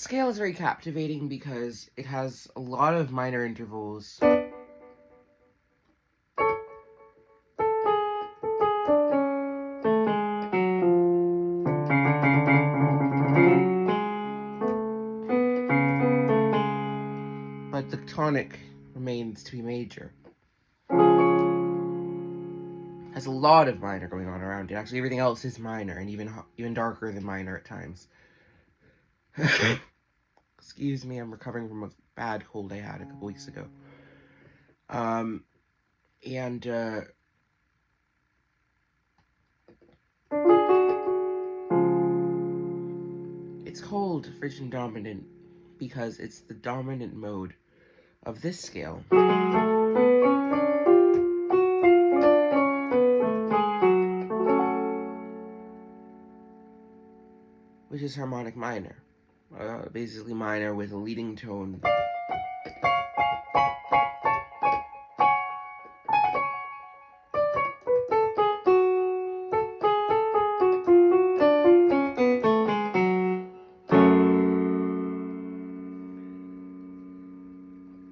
scale is very captivating because it has a lot of minor intervals. But the tonic remains to be major. Has a lot of minor going on around it. Actually, everything else is minor, and even darker than minor at times. Excuse me, I'm recovering from a bad cold I had a couple weeks ago. It's called Phrygian dominant because it's the dominant mode of this scale. Which is harmonic minor. Basically minor with a leading tone.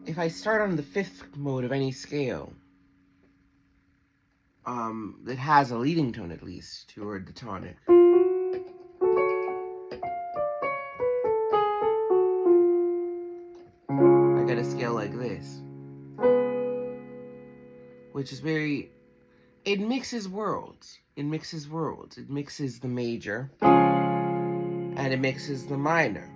If I start on the fifth mode of any scale, that has a leading tone at least toward the tonic. I get a scale like this, which is it mixes worlds. It mixes worlds. It mixes the major, and it mixes the minor.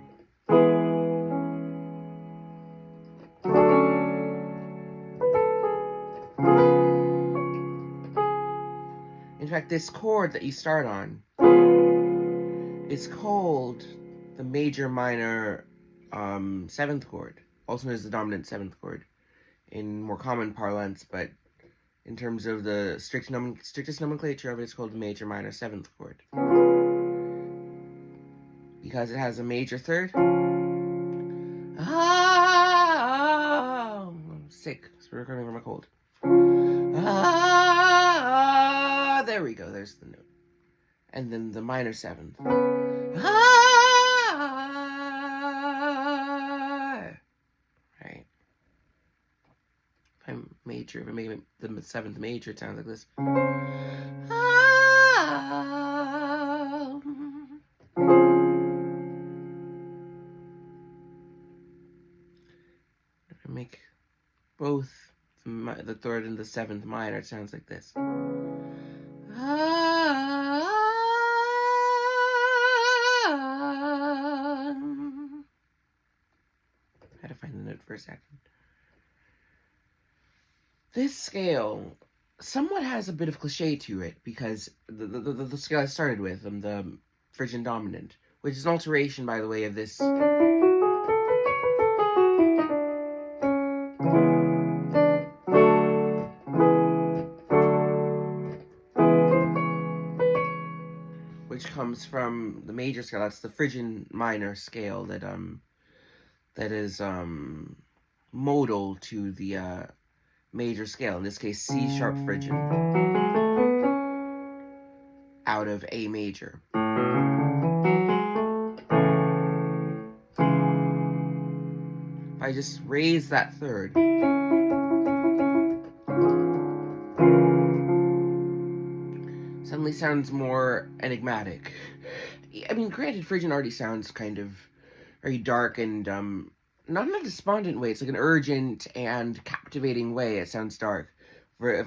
In fact, this chord that you start on is called the major minor seventh chord, also known as the dominant seventh chord in more common parlance, but in terms of the strictest nomenclature of it, it's called the major minor seventh chord. Because it has a major third. I'm sick, so we're recovering from a cold. There we go, there's the note. And then the minor seventh. Right. If I'm major, if I make the seventh major, it sounds like this. If I make both the third and the seventh minor, it sounds like this. I had to find the note for a second. This scale somewhat has a bit of cliche to it because the scale I started with, the Phrygian dominant, which is an alteration, by the way, of this. Which comes from the major scale. That's the Phrygian minor scale that is modal to the major scale. In this case, C sharp Phrygian out of A major. If I just raise that third, suddenly sounds more enigmatic. I mean, granted, Phrygian already sounds kind of very dark and, not in a despondent way. It's like an urgent and captivating way. It sounds dark. If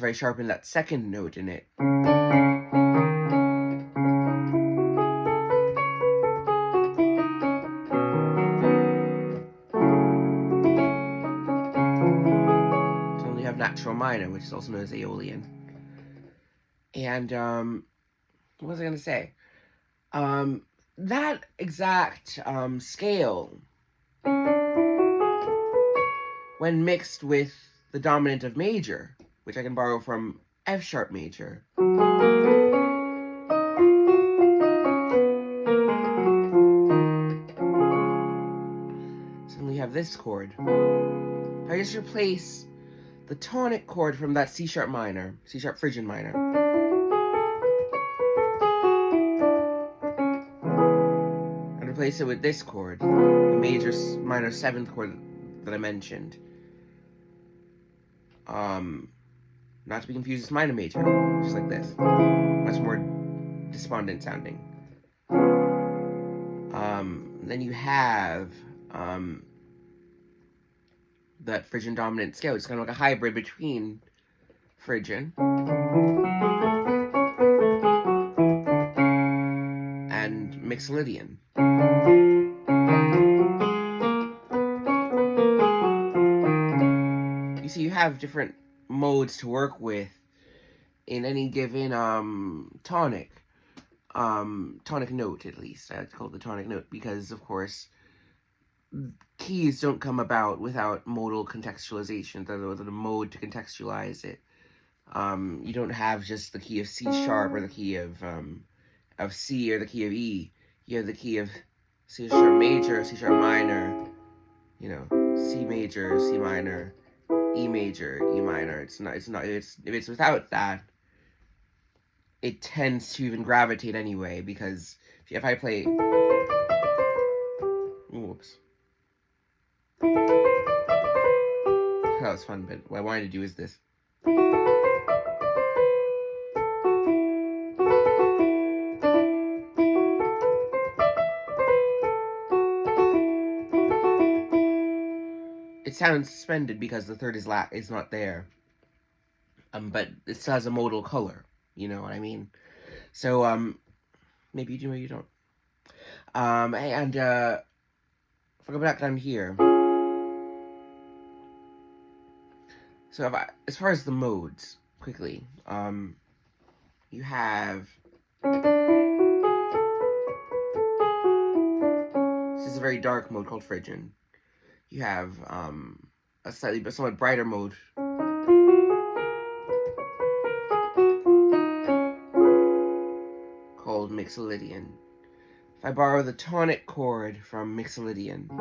I sharpen that second note in it. So we have natural minor, which is also known as Aeolian. And, what was I going to say? That exact, scale, when mixed with the dominant of major, which I can borrow from F sharp major, suddenly you have this chord. If I just replace the tonic chord from that C sharp minor, C sharp Phrygian minor, replace it with this chord, the major minor 7th chord that I mentioned. Not to be confused with minor major, just like this. Much more despondent sounding. Then you have that Phrygian dominant scale. It's kind of like a hybrid between Phrygian and Mixolydian. You see, you have different modes to work with in any given tonic note, at least. I like to call it the tonic note because, of course, keys don't come about without modal contextualization, the mode to contextualize it. You don't have just the key of C sharp or the key of C or the key of E. You have the key of C sharp major, C sharp minor, C major, C minor, E major, E minor. If it's without that, it tends to even gravitate anyway, because if I play, whoops. That was fun, but what I wanted to do is this. It sounds suspended because the third is not there. But it still has a modal color. You know what I mean? So, maybe you do, maybe you don't. And, if I go back down here. So, as far as the modes, quickly, you have... This is a very dark mode called Phrygian. You have, a somewhat brighter mode called Mixolydian. If I borrow the tonic chord from Mixolydian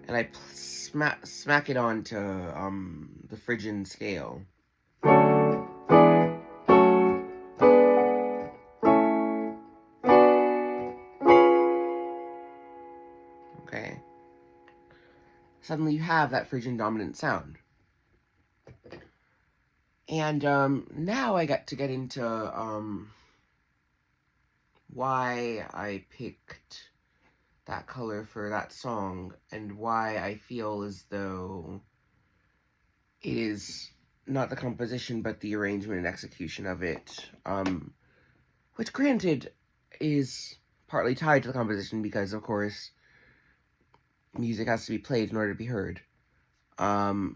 and I smack it onto the Phrygian scale, okay, suddenly you have that Phrygian dominant sound. And now I got to get into why I picked that color for that song, and why I feel as though it is not the composition but the arrangement and execution of it, which granted is partly tied to the composition because, of course, music has to be played in order to be heard, or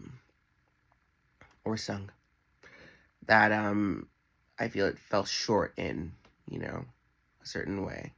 sung, that I feel it fell short in, a certain way.